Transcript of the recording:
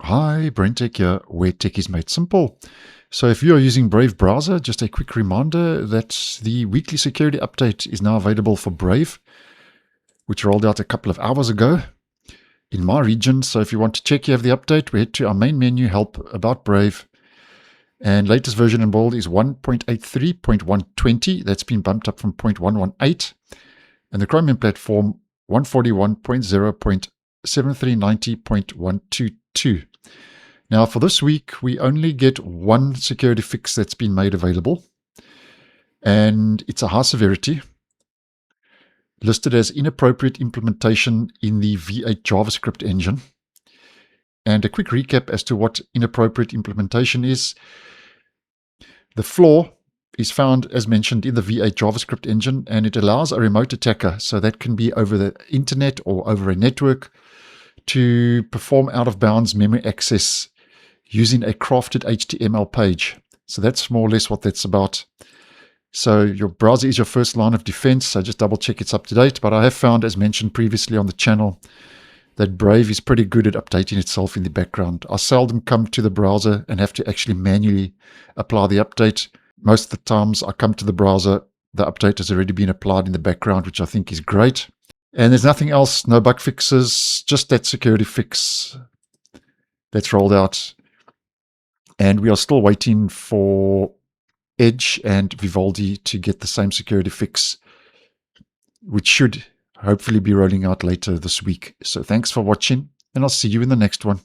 Hi, BrenTech here, where tech is made simple. So if you are using Brave browser, just a quick reminder that the weekly security update is now available for Brave, which rolled out a couple of hours ago in my region. So if you want to check you have the update, we head to our main menu, Help, About Brave. And latest version in bold is 1.83.120. That's been bumped up from 0.118. And the Chromium platform 141.0.7390.122. Now, for this week, we only get one security fix that's been made available, and it's a high severity, listed as inappropriate implementation in the V8 JavaScript engine. And a quick recap as to what inappropriate implementation is. The flaw is found, as mentioned, in the V8 JavaScript engine, and it allows a remote attacker, so that can be over the internet or over a network, to perform out-of-bounds memory access using a crafted HTML page. So that's more or less what that's about. So your browser is your first line of defense, so just double check it's up to date. But I have found, as mentioned previously on the channel, that Brave is pretty good at updating itself in the background. I seldom come to the browser and have to actually manually apply the update. Most of the times I come to the browser, the update has already been applied in the background, which I think is great. And there's nothing else, no bug fixes, just that security fix that's rolled out. And we are still waiting for Edge and Vivaldi to get the same security fix, which should hopefully be rolling out later this week. So thanks for watching, and I'll see you in the next one.